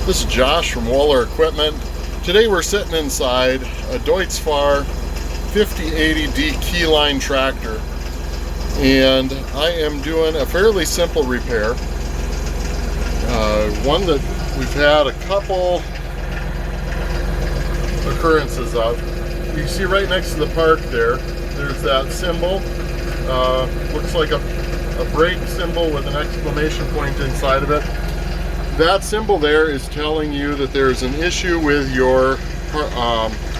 This is Josh from Waller Equipment. Today we're sitting inside a Deutz-Fahr 5080D keyline tractor, and I am doing a fairly simple repair. One that we've had a couple occurrences of. You can see right next to the park there's that symbol. Looks like a brake symbol with an exclamation point inside of it. That symbol there is telling you that there's an issue with your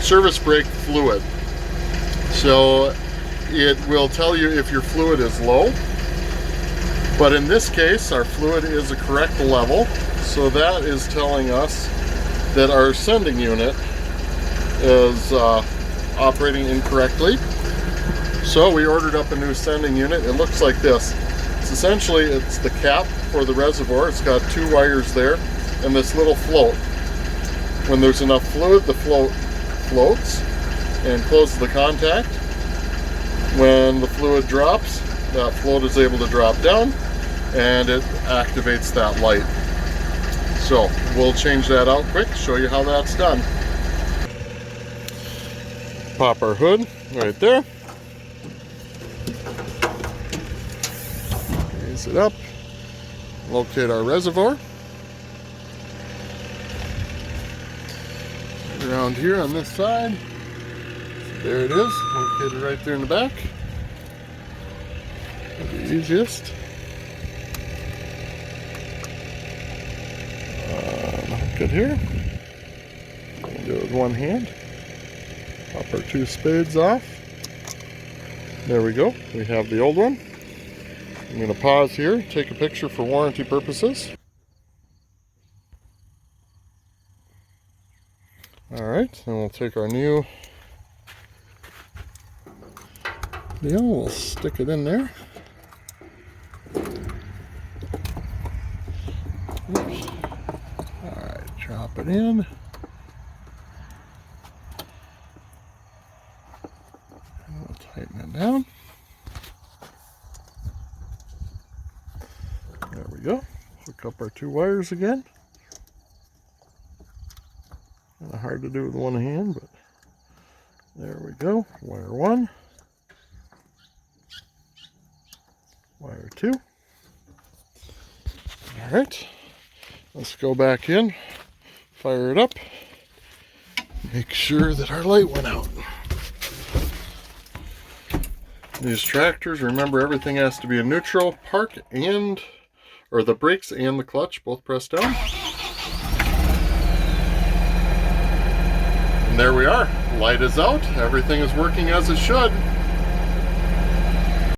service brake fluid. So it will tell you if your fluid is low, but in this case our fluid is a correct level, so that is telling us that our sending unit is operating incorrectly. So we ordered up a new sending unit. It looks like this. It's the cap for the reservoir. It's got two wires there and this little float. When there's enough fluid, the float floats and closes the contact. When the fluid drops, that float is able to drop down and it activates that light. So we'll change that out quick, show you how that's done. Pop our hood right there. Raise it up. Locate our reservoir. Around here on this side. There it is, located right there in the back. The easiest. Hook it here. Do it with one hand. Pop our two spades off. There we go. We have the old one. I'm going to pause here, take a picture for warranty purposes. Alright, then we'll take our new deal, we'll stick it in there. Oops. Alright, drop it in. And we'll tighten it down. There we go. Hook up our two wires again. Kind of hard to do with one hand, but there we go. Wire one. Wire two. Alright. Let's go back in. Fire it up. Make sure that our light went out. These tractors, remember, everything has to be in neutral. Park or the brakes and the clutch both pressed down. And there we are. Light is out. Everything is working as it should.